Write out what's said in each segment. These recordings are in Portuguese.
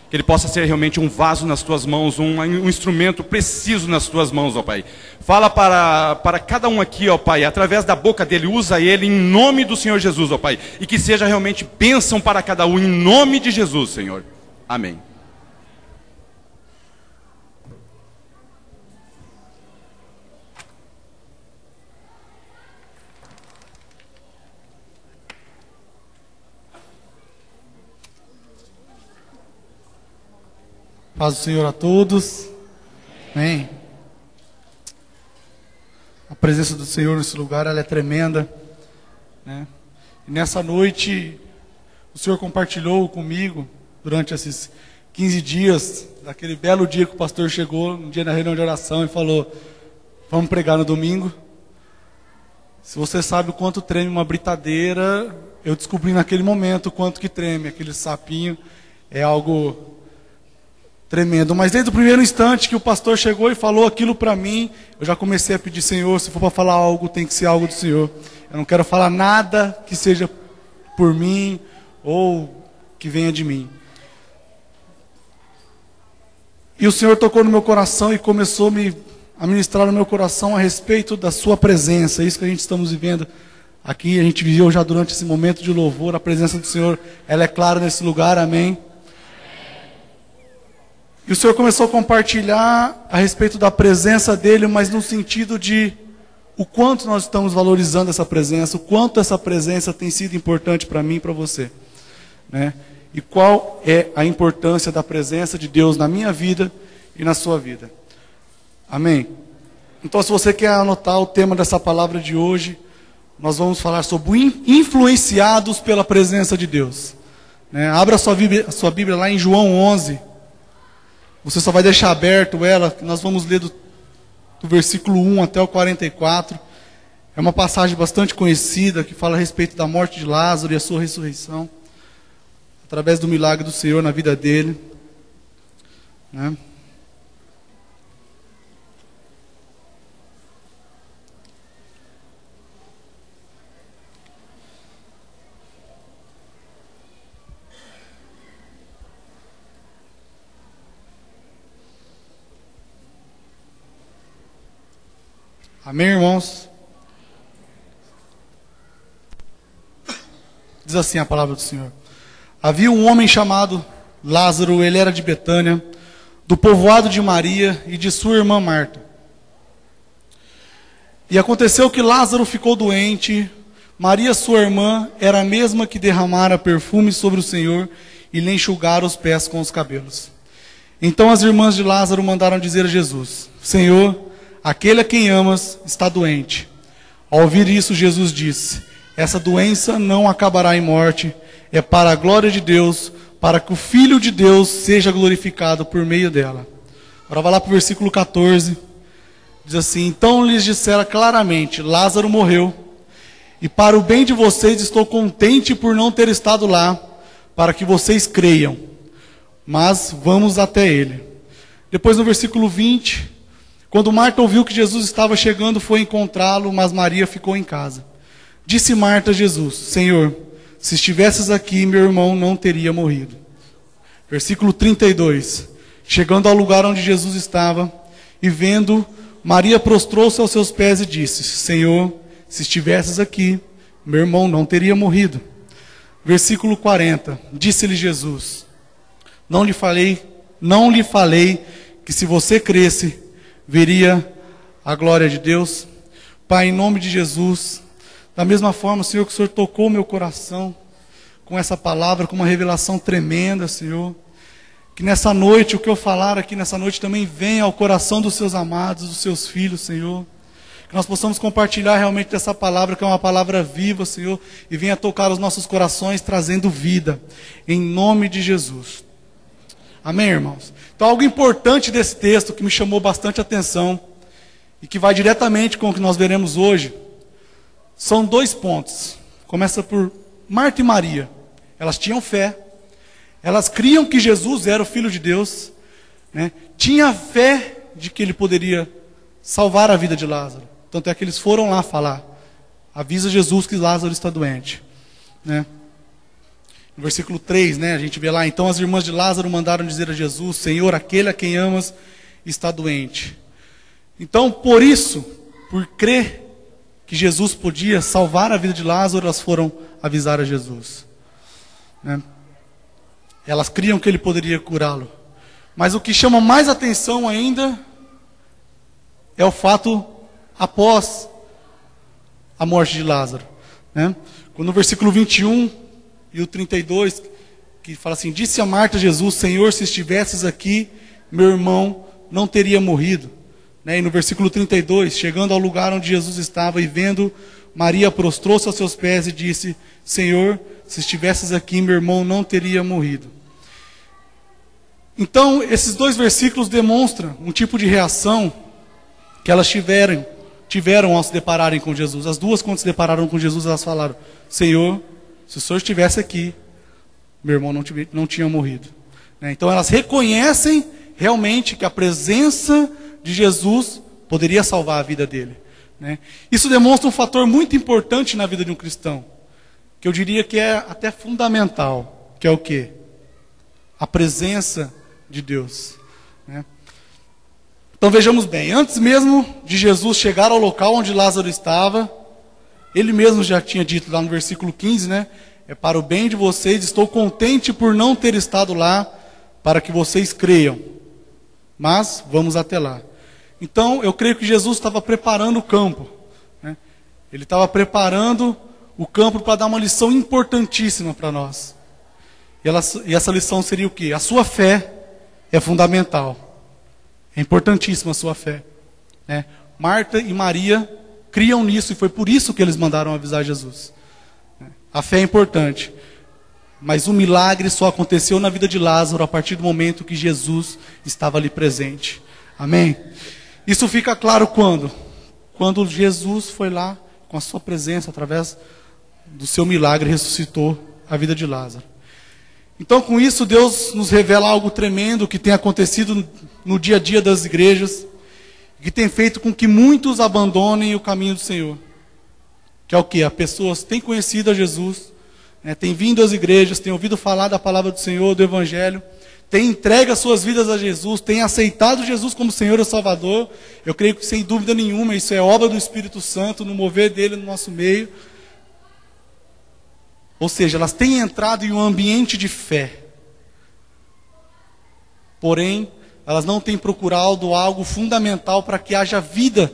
Que ele possa ser realmente um vaso nas tuas mãos, um instrumento preciso nas tuas mãos, ó Pai. Fala para cada um aqui, ó Pai, através da boca dele, usa ele em nome do Senhor Jesus, ó Pai. E que seja realmente bênção para cada um, em nome de Jesus, Senhor. Amém. Paz do Senhor a todos. Amém. A presença do Senhor nesse lugar, ela é tremenda, né? E nessa noite, o Senhor compartilhou comigo, durante esses 15 dias, daquele belo dia que o pastor chegou, um dia na reunião de oração, e falou: vamos pregar no domingo. Se você sabe o quanto treme uma britadeira, eu descobri naquele momento o quanto que treme, aquele sapinho, é algo tremendo. Mas desde o primeiro instante que o pastor chegou e falou aquilo para mim, eu já comecei a pedir: Senhor, se for para falar algo, tem que ser algo do Senhor. Eu não quero falar nada que seja por mim ou que venha de mim. E o Senhor tocou no meu coração e começou a ministrar no meu coração a respeito da sua presença. Isso que a gente estamos vivendo aqui, a gente viveu já durante esse momento de louvor. A presença do Senhor, ela é clara nesse lugar, amém? E o Senhor começou a compartilhar a respeito da presença dEle, mas no sentido de o quanto nós estamos valorizando essa presença, o quanto essa presença tem sido importante para mim e para você, né? E qual é a importância da presença de Deus na minha vida e na sua vida. Amém? Então, se você quer anotar o tema dessa palavra de hoje, nós vamos falar sobre influenciados pela presença de Deus, né? Abra a sua Bíblia lá em João 11. Você só vai deixar aberto ela, nós vamos ler do versículo 1 até o 44. É uma passagem bastante conhecida, que fala a respeito da morte de Lázaro e a sua ressurreição, através do milagre do Senhor na vida dele, né? Amém, irmãos? Diz assim a palavra do Senhor: havia um homem chamado Lázaro, ele era de Betânia, do povoado de Maria e de sua irmã Marta. E aconteceu que Lázaro ficou doente. Maria, sua irmã, era a mesma que derramara perfume sobre o Senhor e lhe enxugara os pés com os cabelos. Então as irmãs de Lázaro mandaram dizer a Jesus: Senhor, aquele a quem amas está doente. Ao ouvir isso, Jesus disse: essa doença não acabará em morte, é para a glória de Deus, para que o Filho de Deus seja glorificado por meio dela. Agora vai lá para o versículo 14. Diz assim: então lhes dissera claramente: Lázaro morreu, e para o bem de vocês estou contente por não ter estado lá, para que vocês creiam. Mas vamos até ele. Depois no versículo 20, quando Marta ouviu que Jesus estava chegando, foi encontrá-lo, mas Maria ficou em casa. Disse Marta a Jesus: Senhor, se estivesses aqui, meu irmão não teria morrido. Versículo 32. Chegando ao lugar onde Jesus estava, e vendo, Maria prostrou-se aos seus pés e disse: Senhor, se estivesses aqui, meu irmão não teria morrido. Versículo 40. Disse-lhe Jesus: não lhe falei que se você cresce, veria a glória de Deus? Pai, em nome de Jesus, da mesma forma, Senhor, que o Senhor tocou meu coração com essa palavra, com uma revelação tremenda, Senhor, que nessa noite, o que eu falar aqui nessa noite também venha ao coração dos seus amados, dos seus filhos, Senhor, que nós possamos compartilhar realmente dessa palavra, que é uma palavra viva, Senhor, e venha tocar os nossos corações, trazendo vida, em nome de Jesus. Amém, irmãos? Então, algo importante desse texto que me chamou bastante atenção e que vai diretamente com o que nós veremos hoje, são dois pontos. Começa por Marta e Maria. Elas tinham fé, elas criam que Jesus era o Filho de Deus, né? Tinha fé de que ele poderia salvar a vida de Lázaro. Tanto é que eles foram lá falar: avisa Jesus que Lázaro está doente, né? No versículo 3, né, a gente vê lá: então as irmãs de Lázaro mandaram dizer a Jesus: Senhor, aquele a quem amas está doente. Então, por isso, por crer que Jesus podia salvar a vida de Lázaro, elas foram avisar a Jesus, né? Elas criam que ele poderia curá-lo. Mas o que chama mais atenção ainda é o fato após a morte de Lázaro, né? Quando no versículo 21 e o 32, que fala assim: disse a Marta a Jesus: Senhor, se estivesses aqui, meu irmão não teria morrido. E no versículo 32, chegando ao lugar onde Jesus estava e vendo Maria, prostrou-se aos seus pés e disse: Senhor, se estivesses aqui, meu irmão não teria morrido. Então, esses dois versículos demonstram um tipo de reação que elas tiveram ao se depararem com Jesus. As duas, quando se depararam com Jesus, elas falaram: Senhor, se o Senhor estivesse aqui, meu irmão não tinha morrido. Então elas reconhecem realmente que a presença de Jesus poderia salvar a vida dele. Isso demonstra um fator muito importante na vida de um cristão, que eu diria que é até fundamental, que é o quê? A presença de Deus. Então vejamos bem, antes mesmo de Jesus chegar ao local onde Lázaro estava, ele mesmo já tinha dito lá no versículo 15, é para o bem de vocês, estou contente por não ter estado lá, para que vocês creiam, mas vamos até lá. Então eu creio que Jesus estava preparando o campo, ele estava preparando o campo para dar uma lição importantíssima para nós. E essa lição seria o quê? A sua fé é fundamental. É importantíssima a sua fé. Marta e Maria criam nisso, e foi por isso que eles mandaram avisar Jesus. A fé é importante, mas o milagre só aconteceu na vida de Lázaro a partir do momento que Jesus estava ali presente. Amém? Isso fica claro quando? Quando Jesus foi lá com a sua presença, através do seu milagre, ressuscitou a vida de Lázaro. Então, com isso, Deus nos revela algo tremendo que tem acontecido no dia a dia das igrejas, que tem feito com que muitos abandonem o caminho do Senhor. Que é o quê? As pessoas têm conhecido a Jesus, têm vindo às igrejas, têm ouvido falar da palavra do Senhor, do Evangelho, têm entregue as suas vidas a Jesus, têm aceitado Jesus como Senhor e Salvador. Eu creio que, sem dúvida nenhuma, isso é obra do Espírito Santo, no mover dele no nosso meio. Ou seja, elas têm entrado em um ambiente de fé. Porém, elas não têm procurado algo fundamental para que haja vida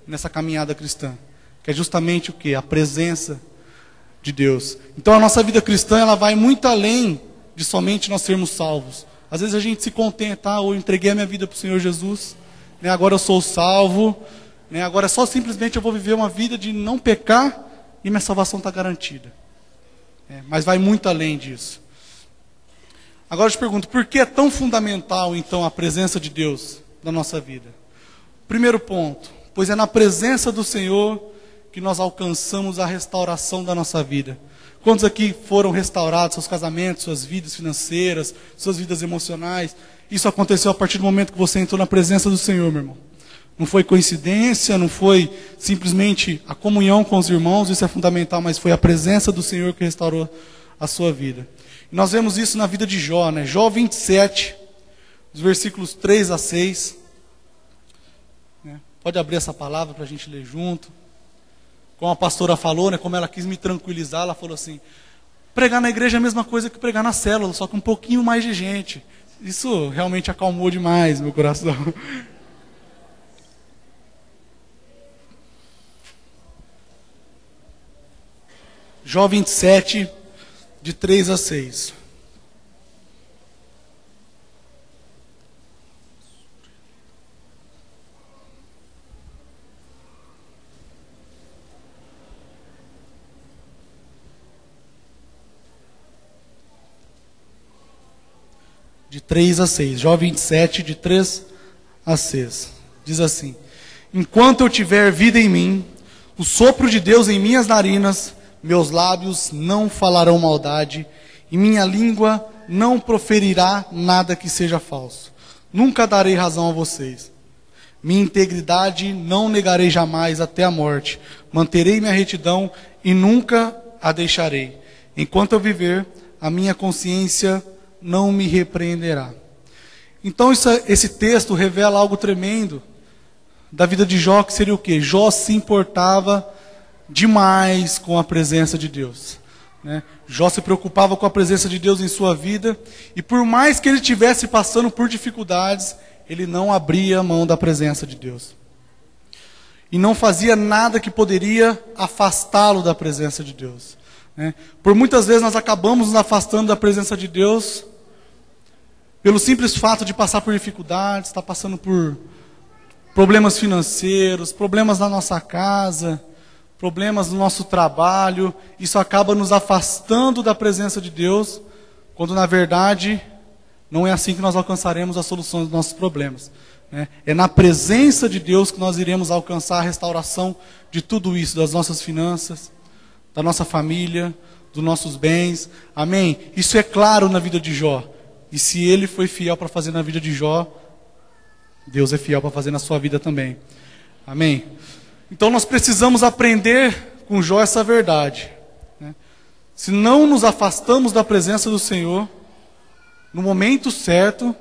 nessa caminhada cristã. Que é justamente o quê? A presença de Deus. Então a nossa vida cristã, ela vai muito além de somente nós sermos salvos. Às vezes a gente se contenta: eu entreguei a minha vida para o Senhor Jesus, agora eu sou salvo, agora só simplesmente eu vou viver uma vida de não pecar e minha salvação está garantida. Mas vai muito além disso. Agora eu te pergunto, por que é tão fundamental então a presença de Deus na nossa vida? Primeiro ponto, pois é na presença do Senhor que nós alcançamos a restauração da nossa vida. Quantos aqui foram restaurados seus casamentos, suas vidas financeiras, suas vidas emocionais? Isso aconteceu a partir do momento que você entrou na presença do Senhor, meu irmão. Não foi coincidência, não foi simplesmente a comunhão com os irmãos, isso é fundamental, mas foi a presença do Senhor que restaurou a sua vida. E nós vemos isso na vida de Jó, Jó 27, os versículos 3 a 6. Pode abrir essa palavra para a gente ler junto. Como a pastora falou, como ela quis me tranquilizar, ela falou assim: pregar na igreja é a mesma coisa que pregar na célula, só com um pouquinho mais de gente. Isso realmente acalmou demais meu coração. Jó 27, de 3 a 6. De 3 a 6. Jó 27, de 3 a 6. Diz assim: enquanto eu tiver vida em mim, o sopro de Deus em minhas narinas, meus lábios não falarão maldade, e minha língua não proferirá nada que seja falso. Nunca darei razão a vocês. Minha integridade não negarei jamais até a morte. Manterei minha retidão e nunca a deixarei. Enquanto eu viver, a minha consciência não me repreenderá. Então esse texto revela algo tremendo da vida de Jó, que seria o quê? Jó se importava demais com a presença de Deus, né? Jó se preocupava com a presença de Deus em sua vida, e por mais que ele estivesse passando por dificuldades, ele não abria mão da presença de Deus. E não fazia nada que poderia afastá-lo da presença de Deus, né? Por muitas vezes nós acabamos nos afastando da presença de Deus pelo simples fato de passar por dificuldades, estar passando por problemas financeiros, problemas na nossa casa, problemas no nosso trabalho. Isso acaba nos afastando da presença de Deus, quando na verdade não é assim que nós alcançaremos a solução dos nossos problemas, né? É na presença de Deus que nós iremos alcançar a restauração de tudo isso, das nossas finanças, da nossa família, dos nossos bens. Amém? Isso é claro na vida de Jó. E se ele foi fiel para fazer na vida de Jó, Deus é fiel para fazer na sua vida também. Amém? Então nós precisamos aprender com Jó essa verdade, né? Se não nos afastamos da presença do Senhor, no momento certo,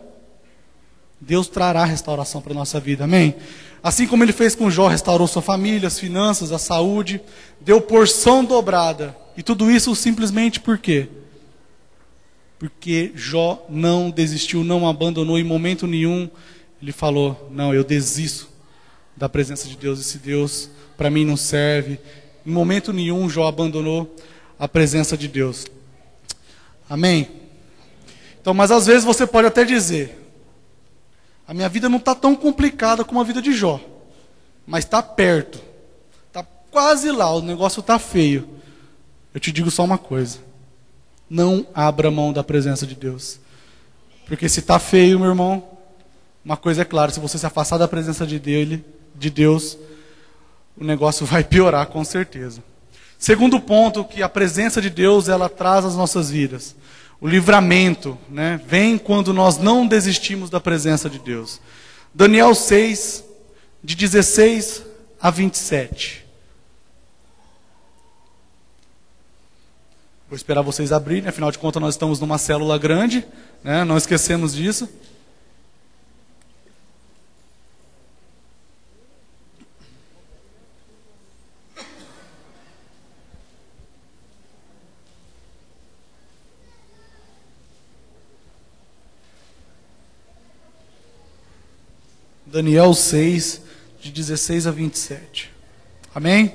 Deus trará restauração para a nossa vida. Amém? Assim como ele fez com Jó, restaurou sua família, as finanças, a saúde, deu porção dobrada. E tudo isso simplesmente por quê? Porque Jó não desistiu, não abandonou em momento nenhum. Ele falou, não, eu desisto da presença de Deus. Esse Deus para mim não serve. Em momento nenhum Jó abandonou a presença de Deus. Amém? Então, mas às vezes você pode até dizer, a minha vida não está tão complicada como a vida de Jó, mas está perto, está quase lá, o negócio está feio. Eu te digo só uma coisa, não abra mão da presença de Deus, porque se está feio, meu irmão, uma coisa é clara, se você se afastar da presença de Deus, o negócio vai piorar com certeza. Segundo ponto, que a presença de Deus, ela traz às nossas vidas. O livramento, né, vem quando nós não desistimos da presença de Deus. Daniel 6, de 16 a 27. Vou esperar vocês abrirem, afinal de contas nós estamos numa célula grande, né, não esquecemos disso. Daniel 6, de 16 a 27. Amém?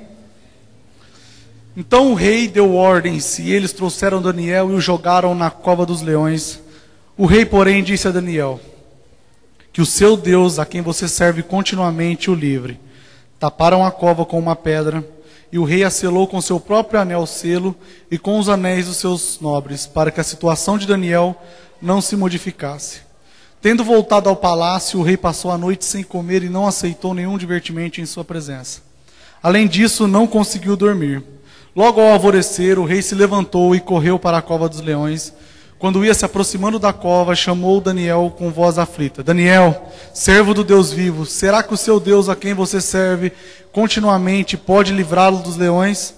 Então o rei deu ordens, e eles trouxeram Daniel e o jogaram na cova dos leões. O rei, porém, disse a Daniel, que o seu Deus, a quem você serve continuamente, o livre. Taparam a cova com uma pedra, e o rei a selou com seu próprio anel selo e com os anéis dos seus nobres, para que a situação de Daniel não se modificasse. Tendo voltado ao palácio, o rei passou a noite sem comer e não aceitou nenhum divertimento em sua presença. Além disso, não conseguiu dormir. Logo ao alvorecer, o rei se levantou e correu para a cova dos leões. Quando ia se aproximando da cova, chamou Daniel com voz aflita. Daniel, servo do Deus vivo, será que o seu Deus, a quem você serve continuamente, pode livrá-lo dos leões?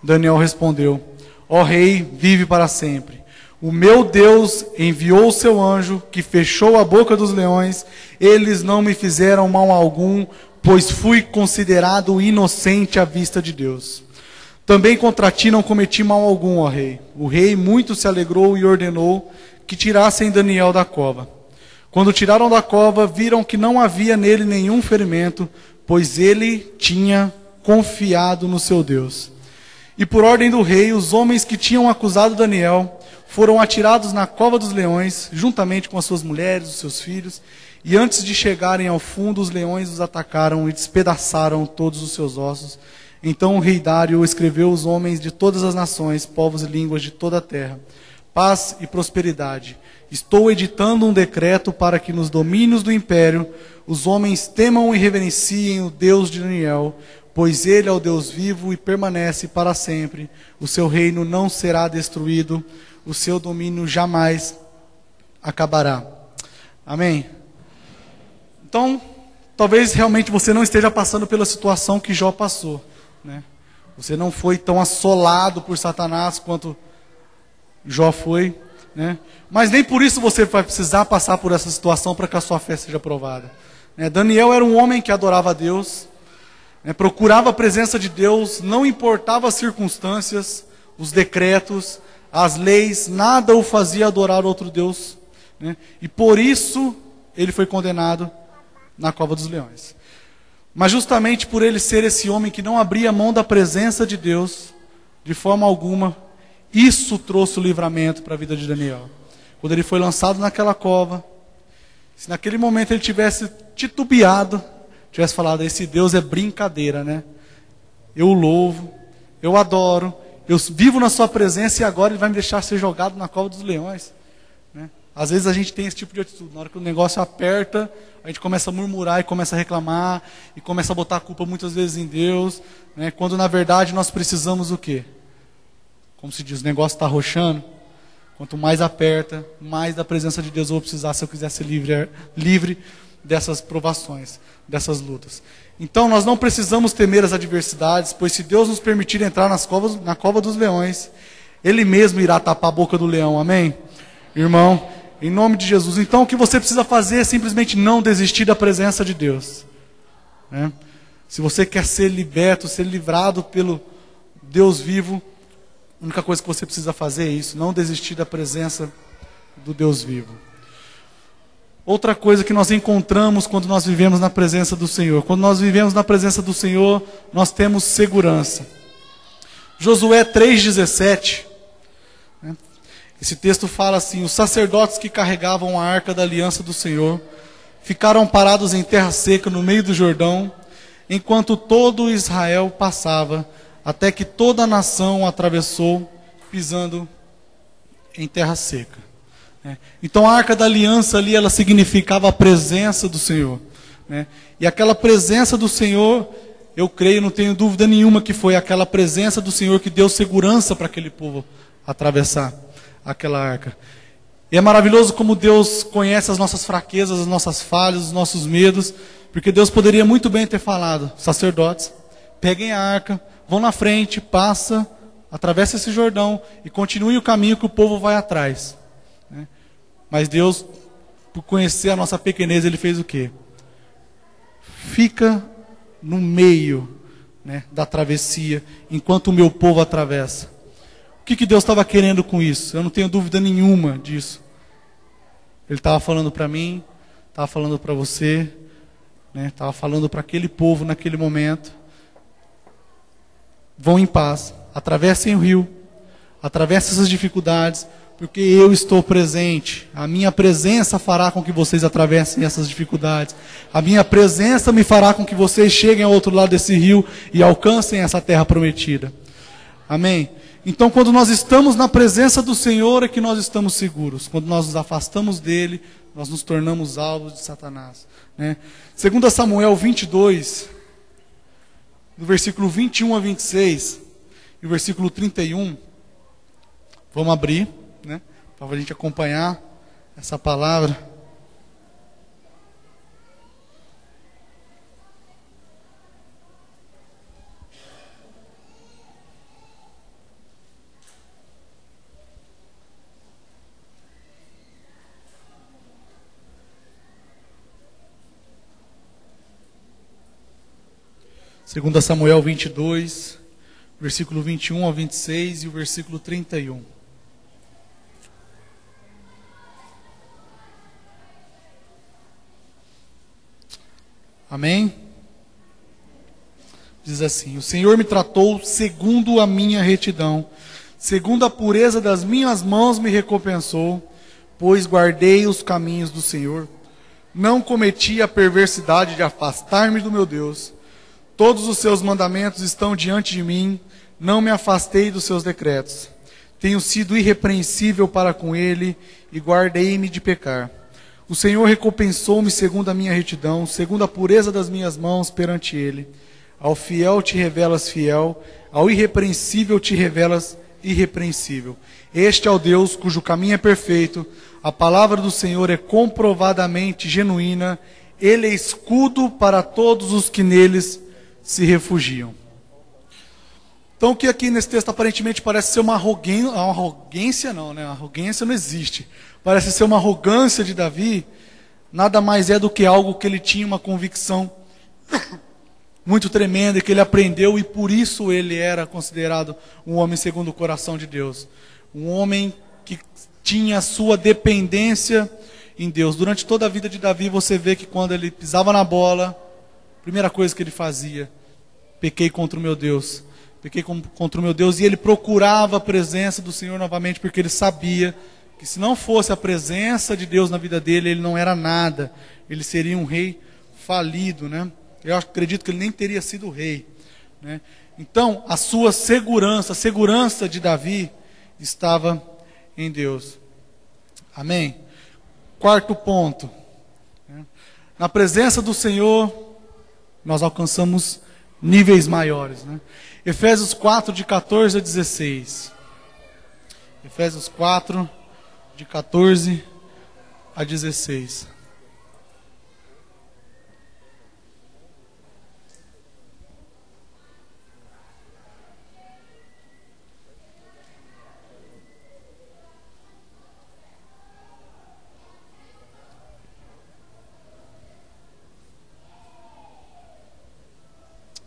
Daniel respondeu, ó rei, vive para sempre. O meu Deus enviou o seu anjo, que fechou a boca dos leões. Eles não me fizeram mal algum, pois fui considerado inocente à vista de Deus. Também contra ti não cometi mal algum, ó rei. O rei muito se alegrou e ordenou que tirassem Daniel da cova. Quando tiraram da cova, viram que não havia nele nenhum ferimento, pois ele tinha confiado no seu Deus. E por ordem do rei, os homens que tinham acusado Daniel foram atirados na cova dos leões, juntamente com as suas mulheres, os seus filhos, e antes de chegarem ao fundo, os leões os atacaram e despedaçaram todos os seus ossos. Então o rei Dário escreveu aos homens de todas as nações, povos e línguas de toda a terra: paz e prosperidade. Estou editando um decreto para que nos domínios do império os homens temam e reverenciem o Deus de Daniel, pois ele é o Deus vivo e permanece para sempre. O seu reino não será destruído, o seu domínio jamais acabará. Amém? Então, talvez realmente você não esteja passando pela situação que Jó passou, né? Você não foi tão assolado por Satanás quanto Jó foi, né? Mas nem por isso você vai precisar passar por essa situação para que a sua fé seja provada. Daniel era um homem que adorava a Deus, procurava a presença de Deus, não importava as circunstâncias, os decretos, as leis, nada o fazia adorar outro Deus, e por isso ele foi condenado na cova dos leões. Mas justamente por ele ser esse homem que não abria mão da presença de Deus, de forma alguma, isso trouxe o livramento para a vida de Daniel. Quando ele foi lançado naquela cova, se naquele momento ele tivesse titubeado, tivesse falado, esse Deus é brincadeira, né? Eu o louvo, eu adoro, eu vivo na sua presença e agora ele vai me deixar ser jogado na cova dos leões, né? Às vezes a gente tem esse tipo de atitude, na hora que o negócio aperta, a gente começa a murmurar e começa a reclamar, e começa a botar a culpa muitas vezes em Deus, né? Quando na verdade nós precisamos o quê? Como se diz, o negócio está arrochando, quanto mais aperta, mais da presença de Deus eu vou precisar se eu quiser ser livre dessas provações, dessas lutas. Então nós não precisamos temer as adversidades, pois se Deus nos permitir entrar na cova dos leões, Ele mesmo irá tapar a boca do leão, amém? Irmão, em nome de Jesus. Então o que você precisa fazer é simplesmente não desistir da presença de Deus, né? Se você quer ser liberto, ser livrado pelo Deus vivo, a única coisa que você precisa fazer é isso, não desistir da presença do Deus vivo. Outra coisa que nós encontramos quando nós vivemos na presença do Senhor. Quando nós vivemos na presença do Senhor, nós temos segurança. Josué 3,17, né? Esse texto fala assim: os sacerdotes que carregavam a arca da aliança do Senhor ficaram parados em terra seca no meio do Jordão, enquanto todo Israel passava, até que toda a nação atravessou, pisando em terra seca. Então a arca da aliança ali, ela significava a presença do Senhor, né? E aquela presença do Senhor, eu creio, não tenho dúvida nenhuma que foi aquela presença do Senhor que deu segurança para aquele povo atravessar aquela arca. E é maravilhoso como Deus conhece as nossas fraquezas, as nossas falhas, os nossos medos, porque Deus poderia muito bem ter falado: sacerdotes, peguem a arca, vão na frente, passa, atravessa esse Jordão e continue o caminho que o povo vai atrás, né? Mas Deus, por conhecer a nossa pequenez, Ele fez o quê? Fica no meio, né, da travessia, enquanto o meu povo atravessa. O que Deus estava querendo com isso? Eu não tenho dúvida nenhuma disso. Ele estava falando para mim, estava falando para você, né, estava falando para aquele povo naquele momento: vão em paz, atravessem o rio, atravessem essas dificuldades, porque eu estou presente. A minha presença fará com que vocês atravessem essas dificuldades. A minha presença me fará com que vocês cheguem ao outro lado desse rio e alcancem essa terra prometida. Amém? Então, quando nós estamos na presença do Senhor, é que nós estamos seguros. Quando nós nos afastamos dEle, nós nos tornamos alvos de Satanás, né? 2 Samuel 22, do versículo 21 a 26, e o versículo 31, vamos abrir, né, para a gente acompanhar essa palavra. Segunda Samuel 22, versículo 21 ao 26 e o versículo 31. Amém? Diz assim: o Senhor me tratou segundo a minha retidão, segundo a pureza das minhas mãos me recompensou, pois guardei os caminhos do Senhor. Não cometi a perversidade de afastar-me do meu Deus. Todos os seus mandamentos estão diante de mim, não me afastei dos seus decretos. Tenho sido irrepreensível para com ele e guardei-me de pecar. O Senhor recompensou-me segundo a minha retidão, segundo a pureza das minhas mãos perante ele. Ao fiel te revelas fiel, ao irrepreensível te revelas irrepreensível. Este é o Deus cujo caminho é perfeito, a palavra do Senhor é comprovadamente genuína, ele é escudo para todos os que neles se refugiam. Então, o que aqui nesse texto aparentemente parece ser uma arrogância, não, né? Arrogância não existe. Parece ser uma arrogância de Davi, nada mais é do que algo que ele tinha uma convicção muito tremenda, que ele aprendeu e por isso ele era considerado um homem segundo o coração de Deus. Um homem que tinha a sua dependência em Deus. Durante toda a vida de Davi, você vê que quando ele pisava na bola, a primeira coisa que ele fazia, pequei contra o meu Deus. Pequei contra o meu Deus, e ele procurava a presença do Senhor novamente, porque ele sabia que se não fosse a presença de Deus na vida dele, ele não era nada. Ele seria um rei falido, né? Eu acredito que ele nem teria sido rei, né? Então, a sua segurança, a segurança de Davi estava em Deus. Amém? Quarto ponto. Na presença do Senhor, nós alcançamos níveis maiores, né? Efésios 4, de 14 a 16. Efésios 4, de 14 a 16.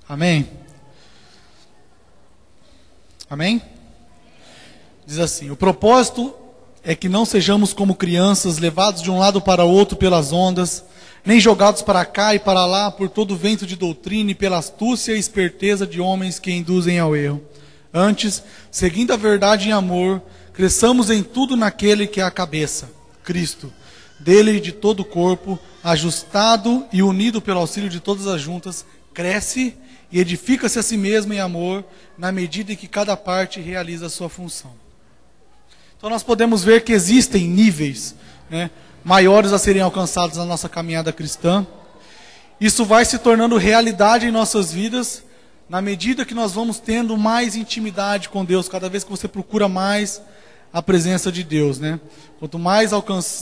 Amém? Amém? Diz assim: o propósito é que não sejamos como crianças, levados de um lado para outro pelas ondas, nem jogados para cá e para lá por todo vento de doutrina e pela astúcia e esperteza de homens que induzem ao erro. Antes, seguindo a verdade em amor, cresçamos em tudo naquele que é a cabeça, Cristo. Dele e de todo o corpo, ajustado e unido pelo auxílio de todas as juntas, cresce e edifica-se a si mesmo em amor, na medida em que cada parte realiza a sua função. Então nós podemos ver que existem níveis, né, maiores a serem alcançados na nossa caminhada cristã. Isso vai se tornando realidade em nossas vidas, na medida que nós vamos tendo mais intimidade com Deus, cada vez que você procura mais a presença de Deus, né? Quanto mais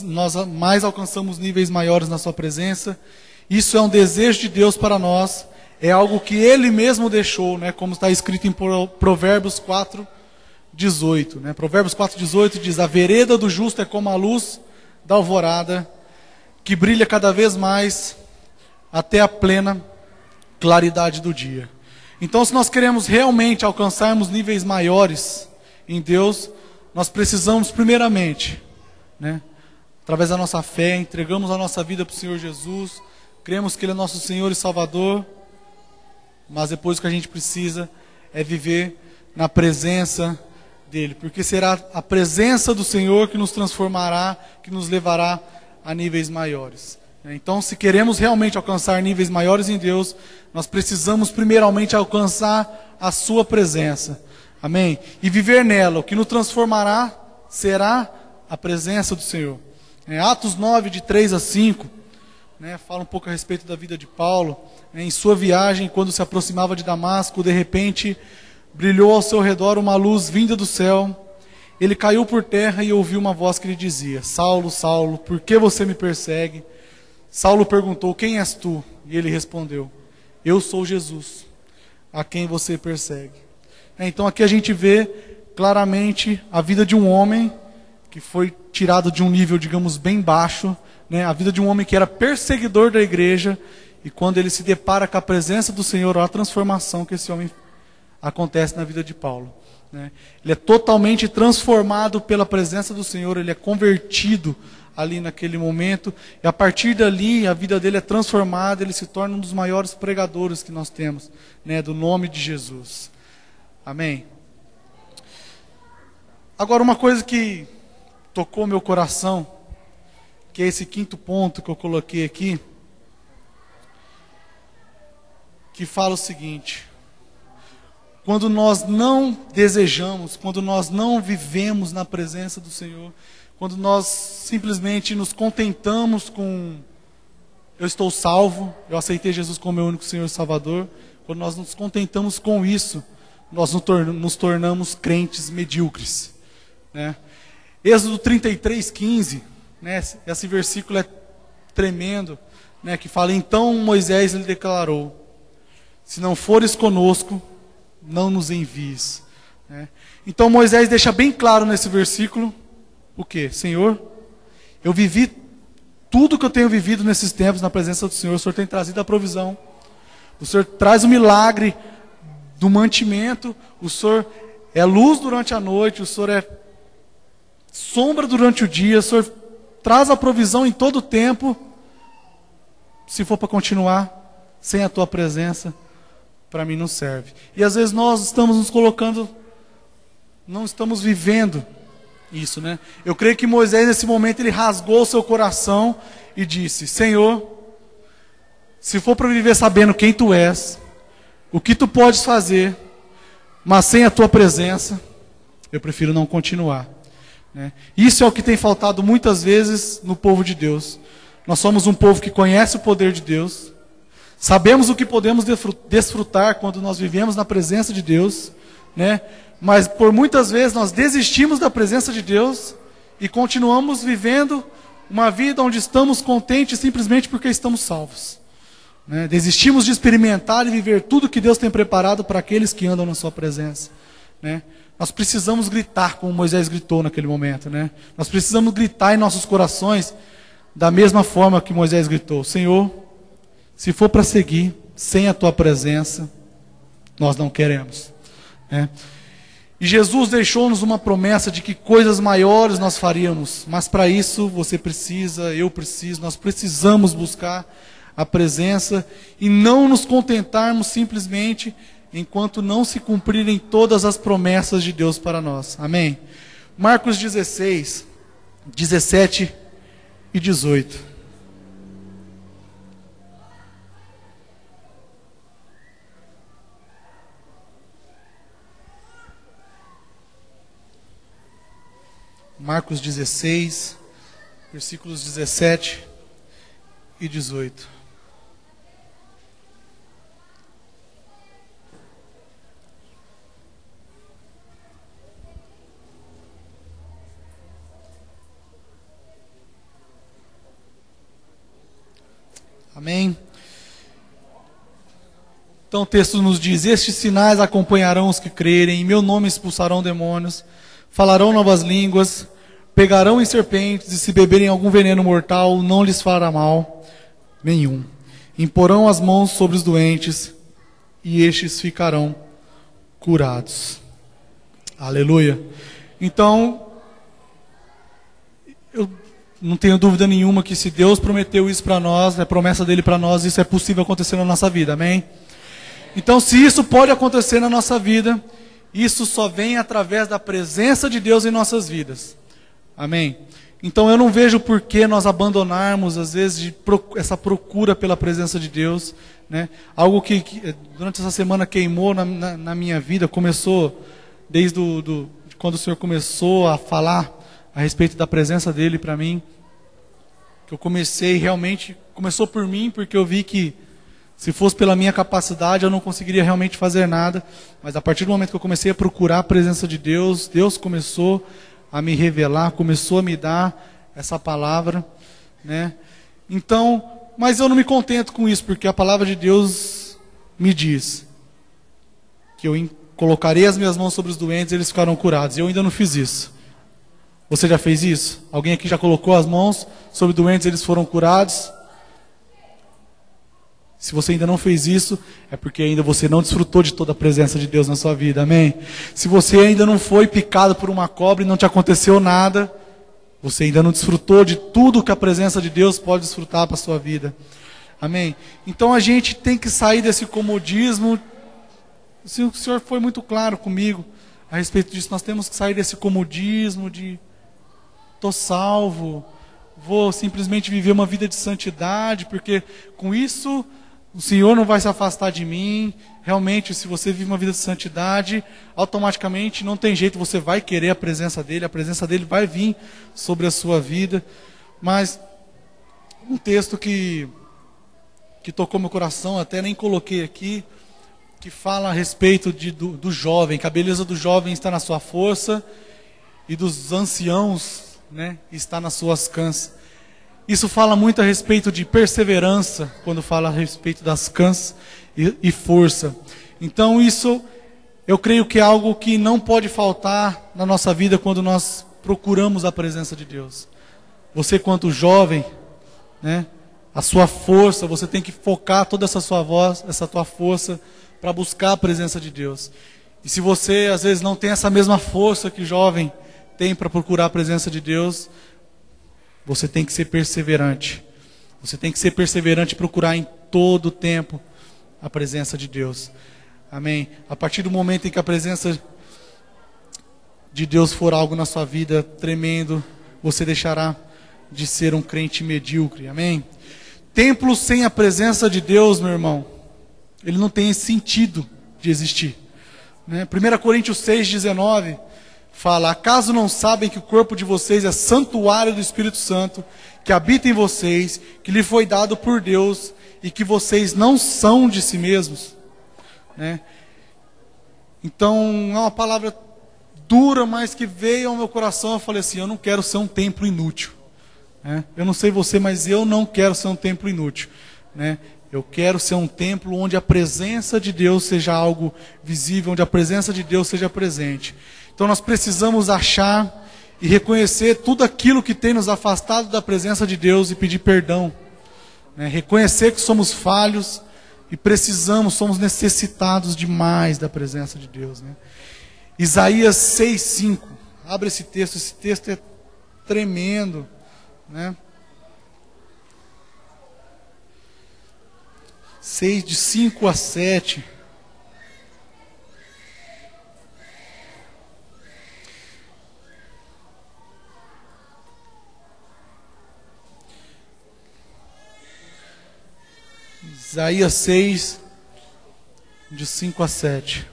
nós alcançamos níveis maiores na sua presença, isso é um desejo de Deus para nós. É algo que Ele mesmo deixou, né? Como está escrito em Provérbios 4:18. Né? Provérbios 4:18 diz: a vereda do justo é como a luz da alvorada, que brilha cada vez mais até a plena claridade do dia. Então, se nós queremos realmente alcançarmos níveis maiores em Deus, nós precisamos primeiramente, né, através da nossa fé, entregamos a nossa vida para o Senhor Jesus, cremos que Ele é nosso Senhor e Salvador. Mas depois o que a gente precisa é viver na presença dEle. Porque será a presença do Senhor que nos transformará, que nos levará a níveis maiores. Então, se queremos realmente alcançar níveis maiores em Deus, nós precisamos primeiramente alcançar a Sua presença. Amém? E viver nela. O que nos transformará será a presença do Senhor. Atos 9, de 3 a 5, né, fala um pouco a respeito da vida de Paulo. Em sua viagem, quando se aproximava de Damasco, de repente brilhou ao seu redor uma luz vinda do céu. Ele caiu por terra e ouviu uma voz que lhe dizia: Saulo, Saulo, por que você me persegue? Saulo perguntou: quem és tu? E ele respondeu: eu sou Jesus, a quem você persegue. Então aqui a gente vê claramente a vida de um homem que foi tirado de um nível, digamos, bem baixo, né? A vida de um homem que era perseguidor da igreja. E quando ele se depara com a presença do Senhor, olha a transformação que esse homem acontece na vida de Paulo, né? Ele é totalmente transformado pela presença do Senhor, ele é convertido ali naquele momento, e a partir dali a vida dele é transformada, ele se torna um dos maiores pregadores que nós temos, né, do nome de Jesus. Amém? Agora, uma coisa que tocou meu coração, que é esse quinto ponto que eu coloquei aqui, que fala o seguinte: quando nós não desejamos, quando nós não vivemos na presença do Senhor, quando nós simplesmente nos contentamos com eu estou salvo, eu aceitei Jesus como meu único Senhor e Salvador, quando nós nos contentamos com isso, nós nos tornamos crentes medíocres, né? Êxodo 33:15, né? Esse versículo é tremendo, né? Que fala: então Moisés lhe declarou: se não fores conosco, não nos envies. Né? Então Moisés deixa bem claro nesse versículo, o quê? Senhor, eu vivi tudo que eu tenho vivido nesses tempos na presença do Senhor. O Senhor tem trazido a provisão. O Senhor traz o milagre do mantimento. O Senhor é luz durante a noite. O Senhor é sombra durante o dia. O Senhor traz a provisão em todo o tempo. Se for para continuar sem a tua presença, para mim não serve. E às vezes nós estamos nos colocando, não estamos vivendo isso, né? Eu creio que Moisés nesse momento ele rasgou o seu coração e disse: Senhor, se for para viver sabendo quem tu és, o que tu podes fazer, mas sem a tua presença, eu prefiro não continuar, né? Isso é o que tem faltado muitas vezes no povo de Deus. Nós somos um povo que conhece o poder de Deus, sabemos o que podemos desfrutar quando nós vivemos na presença de Deus, né? Mas por muitas vezes nós desistimos da presença de Deus e continuamos vivendo uma vida onde estamos contentes simplesmente porque estamos salvos, né? Desistimos de experimentar e viver tudo que Deus tem preparado para aqueles que andam na sua presença, né? Nós precisamos gritar como Moisés gritou naquele momento, né? Nós precisamos gritar em nossos corações da mesma forma que Moisés gritou: Senhor, se for para seguir sem a tua presença, nós não queremos, né? E Jesus deixou-nos uma promessa de que coisas maiores nós faríamos, mas para isso você precisa, eu preciso, nós precisamos buscar a presença e não nos contentarmos simplesmente enquanto não se cumprirem todas as promessas de Deus para nós. Amém? Marcos 16, 17 e 18. Marcos 16, versículos 17 e 18. Amém? Então o texto nos diz: estes sinais acompanharão os que crerem, em meu nome expulsarão demônios, falarão novas línguas, pegarão em serpentes, e se beberem algum veneno mortal, não lhes fará mal nenhum. Imporão as mãos sobre os doentes, e estes ficarão curados. Aleluia. Então, eu não tenho dúvida nenhuma que se Deus prometeu isso para nós, é promessa dele para nós, isso é possível acontecer na nossa vida, amém? Então, se isso pode acontecer na nossa vida, isso só vem através da presença de Deus em nossas vidas. Amém? Então eu não vejo por que nós abandonarmos, às vezes, essa procura pela presença de Deus, né? Algo que durante essa semana queimou na minha vida, começou desde quando o Senhor começou a falar a respeito da presença dEle para mim. Que eu comecei realmente, começou por mim, porque eu vi que se fosse pela minha capacidade, eu não conseguiria realmente fazer nada. Mas a partir do momento que eu comecei a procurar a presença de Deus, Deus começou a me revelar, começou a me dar essa palavra, né? Então, mas eu não me contento com isso, porque a palavra de Deus me diz que eu colocarei as minhas mãos sobre os doentes e eles ficarão curados. Eu ainda não fiz isso. Você já fez isso? Alguém aqui já colocou as mãos sobre doentes e eles foram curados? Se você ainda não fez isso, é porque ainda você não desfrutou de toda a presença de Deus na sua vida, amém? Se você ainda não foi picado por uma cobra e não te aconteceu nada, você ainda não desfrutou de tudo que a presença de Deus pode desfrutar para a sua vida, amém? Então a gente tem que sair desse comodismo. O Senhor foi muito claro comigo a respeito disso. Nós temos que sair desse comodismo de estou salvo, vou simplesmente viver uma vida de santidade, porque com isso o Senhor não vai se afastar de mim. Realmente, se você vive uma vida de santidade, automaticamente não tem jeito, você vai querer a presença dEle vai vir sobre a sua vida. Mas um texto que tocou meu coração, até nem coloquei aqui, que fala a respeito do jovem, que a beleza do jovem está na sua força e dos anciãos, né, está nas suas cãs. Isso fala muito a respeito de perseverança, quando fala a respeito das cãs e força. Então isso eu creio que é algo que não pode faltar na nossa vida quando nós procuramos a presença de Deus. Você, quanto jovem, né, a sua força, você tem que focar toda essa sua voz, essa tua força, para buscar a presença de Deus. E se você, às vezes, não tem essa mesma força que jovem tem para procurar a presença de Deus, você tem que ser perseverante. Você tem que ser perseverante e procurar em todo o tempo a presença de Deus. Amém? A partir do momento em que a presença de Deus for algo na sua vida tremendo, você deixará de ser um crente medíocre. Amém? Templo sem a presença de Deus, meu irmão, ele não tem esse sentido de existir. 1 Coríntios 6,19 fala: acaso não sabem que o corpo de vocês é santuário do Espírito Santo, que habita em vocês, que lhe foi dado por Deus, e que vocês não são de si mesmos? Então, é uma palavra dura, mas que veio ao meu coração. Eu falei assim: eu não quero ser um templo inútil. Eu não sei você, mas eu não quero ser um templo inútil. Eu quero ser um templo onde a presença de Deus seja algo visível, onde a presença de Deus seja presente. Então nós precisamos achar e reconhecer tudo aquilo que tem nos afastado da presença de Deus e pedir perdão. Reconhecer que somos falhos e somos necessitados demais da presença de Deus. Isaías 6,5. Abre esse texto é tremendo. 6, de 5 a 7. Isaías 6, de 5 a 7.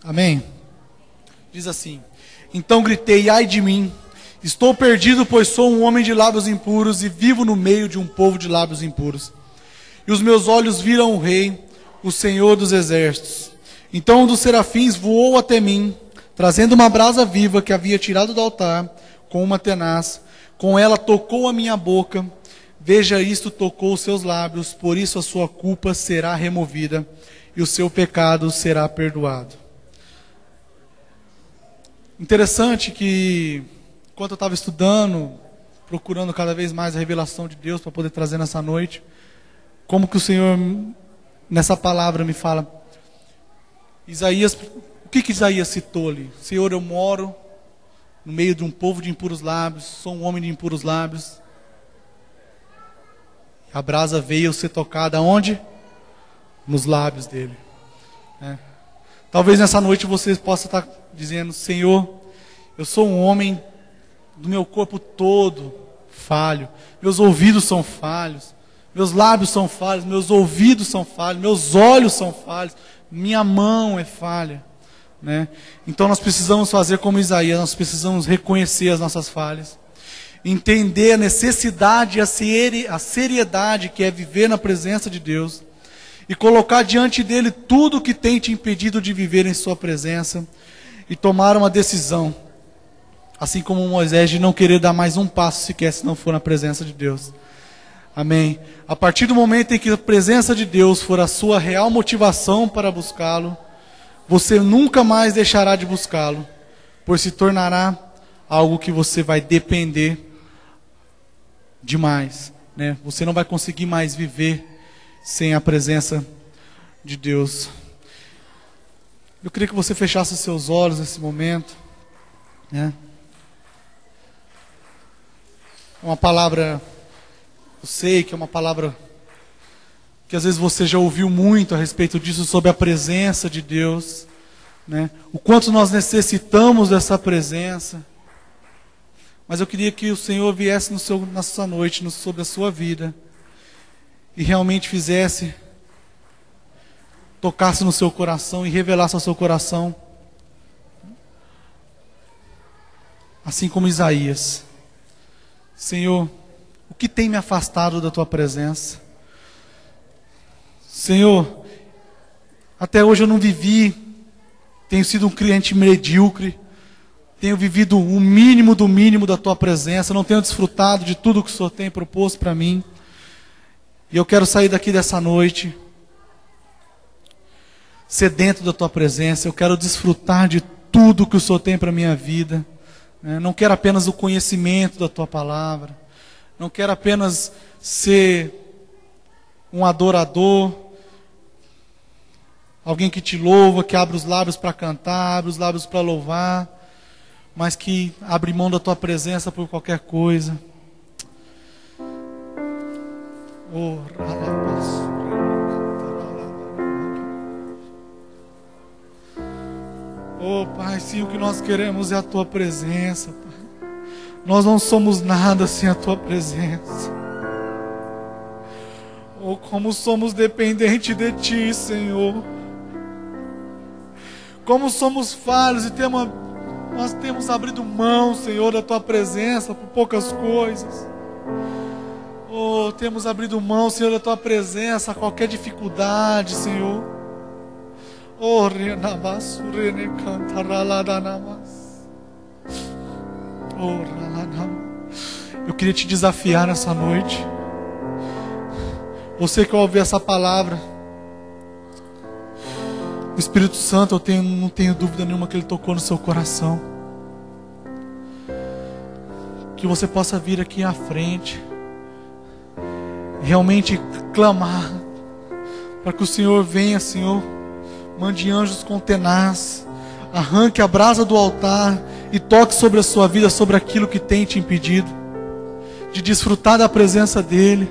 Amém? Diz assim: então gritei, ai de mim, estou perdido, pois sou um homem de lábios impuros e vivo no meio de um povo de lábios impuros. E os meus olhos viram o Rei, o Senhor dos exércitos. Então um dos serafins voou até mim, trazendo uma brasa viva que havia tirado do altar, com uma tenaz. Com ela tocou a minha boca. Veja, isto tocou os seus lábios, por isso a sua culpa será removida e o seu pecado será perdoado. Interessante que, enquanto eu estava estudando, procurando cada vez mais a revelação de Deus para poder trazer nessa noite, como que o Senhor, nessa palavra, me fala. Isaías, o que Isaías citou ali? Senhor, eu moro no meio de um povo de impuros lábios, sou um homem de impuros lábios. A brasa veio ser tocada aonde? Nos lábios dele. Talvez nessa noite você possa estar dizendo: Senhor, eu sou um homem do meu corpo todo falho, meus ouvidos são falhos, meus lábios são falhos, meus ouvidos são falhos, meus olhos são falhos, minha mão é falha. Então nós precisamos fazer como Isaías, nós precisamos reconhecer as nossas falhas, entender a necessidade e a seriedade que é viver na presença de Deus, e colocar diante dele tudo que tem te impedido de viver em sua presença, e tomar uma decisão, assim como Moisés, de não querer dar mais um passo sequer se não for na presença de Deus. Amém? A partir do momento em que a presença de Deus for a sua real motivação para buscá-lo, você nunca mais deixará de buscá-lo, pois se tornará algo que você vai depender demais. Você não vai conseguir mais viver sem a presença de Deus. Eu queria que você fechasse os seus olhos nesse momento. É uma palavra, eu sei que é uma palavra que às vezes você já ouviu muito a respeito disso, sobre a presença de Deus, o quanto nós necessitamos dessa presença. Mas eu queria que o Senhor viesse nessa noite, sobre a sua vida, e realmente tocasse no seu coração e revelasse ao seu coração, assim como Isaías: Senhor, o que tem me afastado da tua presença? Senhor, até hoje eu não vivi tenho sido um crente medíocre, tenho vivido o mínimo do mínimo da tua presença, não tenho desfrutado de tudo que o Senhor tem proposto para mim. E eu quero sair daqui dessa noite sedento da tua presença. Eu quero desfrutar de tudo que o Senhor tem para a minha vida. Não quero apenas o conhecimento da tua palavra. Não quero apenas ser um adorador, alguém que te louva, que abre os lábios para cantar, abre os lábios para louvar, mas que abre mão da tua presença por qualquer coisa. Oh, Pai, sim, o que nós queremos é a tua presença, Pai. Nós não somos nada sem a tua presença. Oh, como somos dependentes de ti, Senhor. Como somos falhos e nós temos abrido mão, Senhor, da tua presença por poucas coisas. Oh, temos abrido mão, Senhor, da tua presença a qualquer dificuldade, Senhor. Oh, eu queria te desafiar nessa noite. Você que ouve essa palavra, o Espírito Santo, não tenho dúvida nenhuma que Ele tocou no seu coração. Que você possa vir aqui à frente, realmente clamar, para que o Senhor venha, Senhor, mande anjos com tenaz, arranque a brasa do altar e toque sobre a sua vida, sobre aquilo que tem te impedido de desfrutar da presença dEle,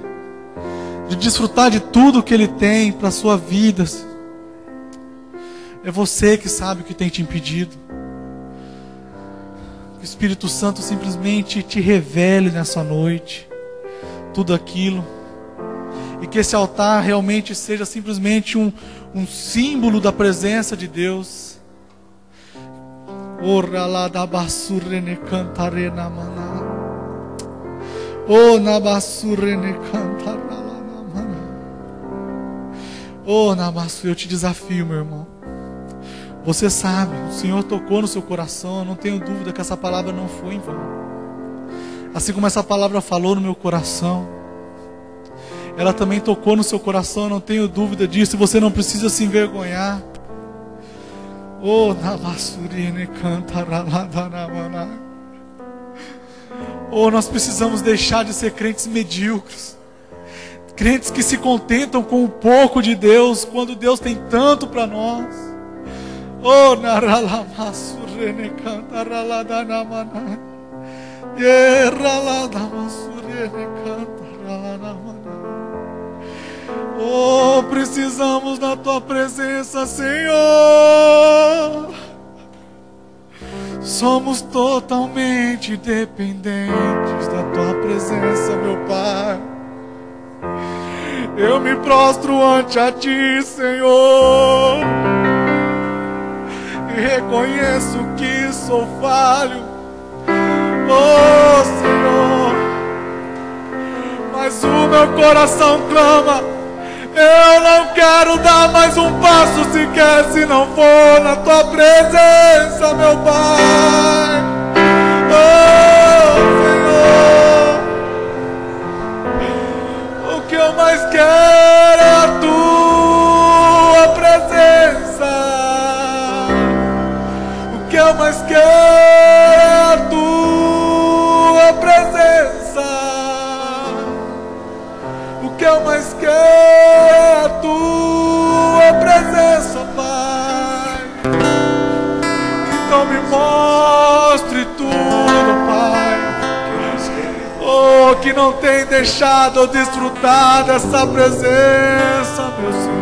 de desfrutar de tudo que Ele tem para a sua vida. É você que sabe o que tem te impedido. Que o Espírito Santo simplesmente te revele nessa noite tudo aquilo, e que esse altar realmente seja simplesmente um símbolo da presença de Deus. Eu te desafio, meu irmão. Você sabe, o Senhor tocou no seu coração. Eu não tenho dúvida que essa palavra não foi em vão. Assim como essa palavra falou no meu coração, ela também tocou no seu coração. Eu não tenho dúvida disso. Você não precisa se envergonhar. Nós precisamos deixar de ser crentes medíocres, crentes que se contentam com o pouco de Deus, quando Deus tem tanto para nós. Precisamos da tua presença, Senhor. Somos totalmente dependentes da tua presença, meu Pai. Eu me prostro ante a ti, Senhor, e reconheço que sou falho, Senhor, mas o meu coração clama. Eu não quero dar mais um passo sequer se não for na tua presença, meu Pai. Senhor, o que eu mais quero é a tua presença. O que eu mais quero é a tua presença. O que eu mais quero é a tua presença, Pai. Então me mostre tudo, Pai. Que não tem deixado eu desfrutar dessa presença, meu Senhor.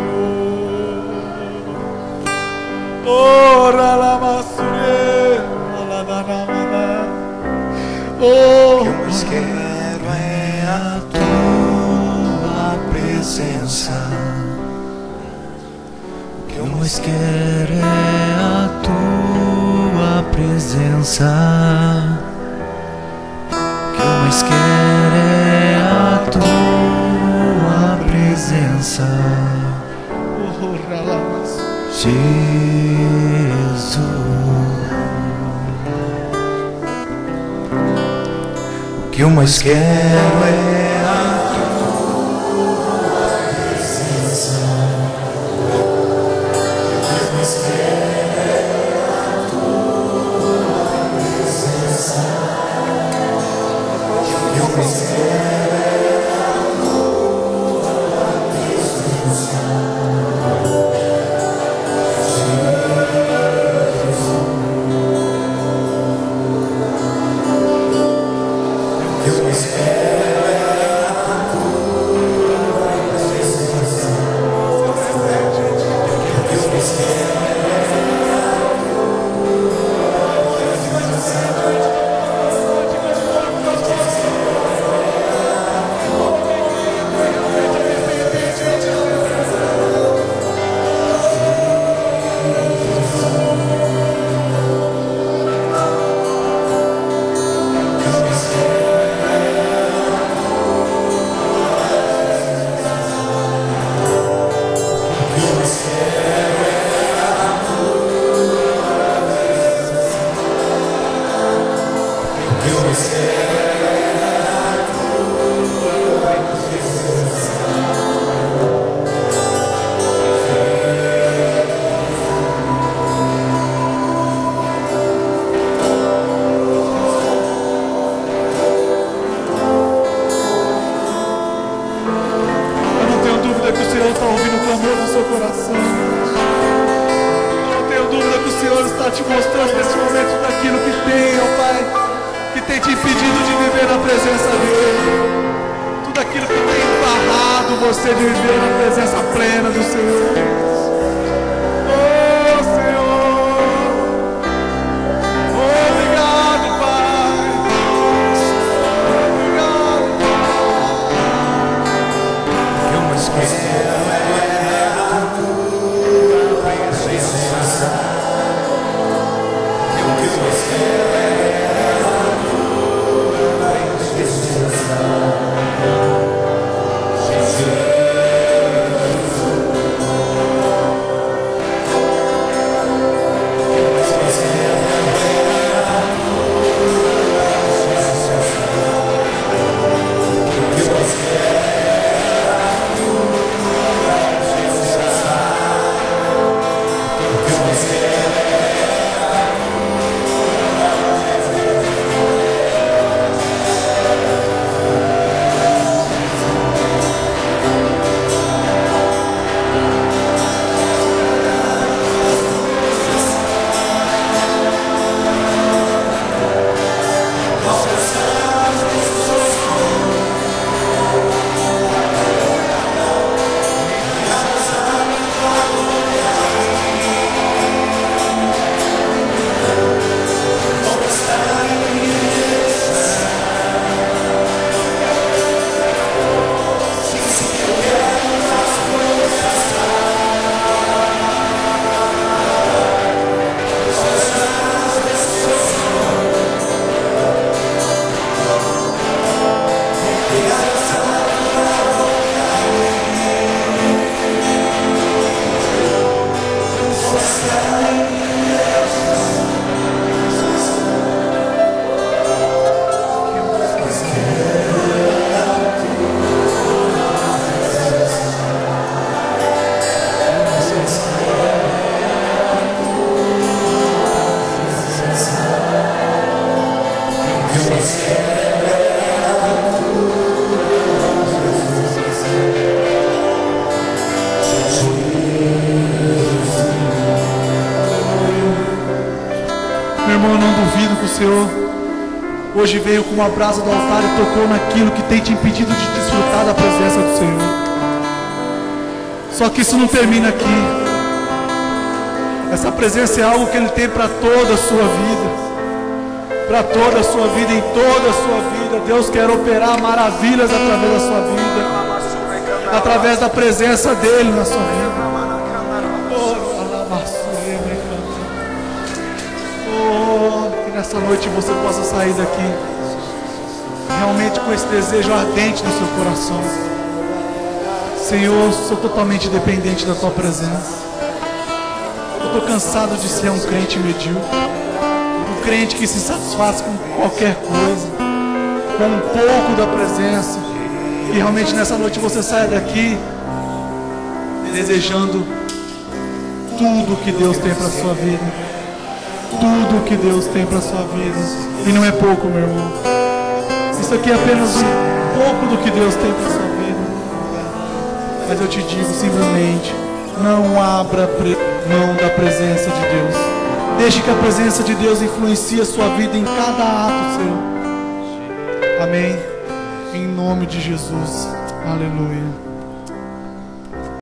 O que eu mais quero é a tua presença. O que eu mais quero é a tua presença. O que eu mais quero é a tua presença, Jesus. Jesus. O que eu mais quero é a tua presença. O que eu mais quero é a tua presença. O que eu mais quero é a tua presença. Hoje veio com uma brasa do altar e tocou naquilo que tem te impedido de desfrutar da presença do Senhor. Só que isso não termina aqui. Essa presença é algo que Ele tem para toda a sua vida. Para toda a sua vida, em toda a sua vida. Deus quer operar maravilhas através da sua vida. Através da presença dEle na sua vida. Que nessa noite você possa sair daqui realmente com esse desejo ardente no seu coração. Senhor, sou totalmente dependente da Tua presença. Eu estou cansado de ser um crente medíocre, um crente que se satisfaz com qualquer coisa, com um pouco da presença. E realmente nessa noite você saia daqui desejando tudo que Deus tem para a sua vida. Tudo que Deus tem para a sua vida. E não é pouco, meu irmão. Isso aqui é apenas um pouco do que Deus tem para a sua vida. Mas eu te digo simplesmente, não abra mão da presença de Deus. Deixe que a presença de Deus influencie a sua vida em cada ato seu. Amém. Em nome de Jesus. Aleluia.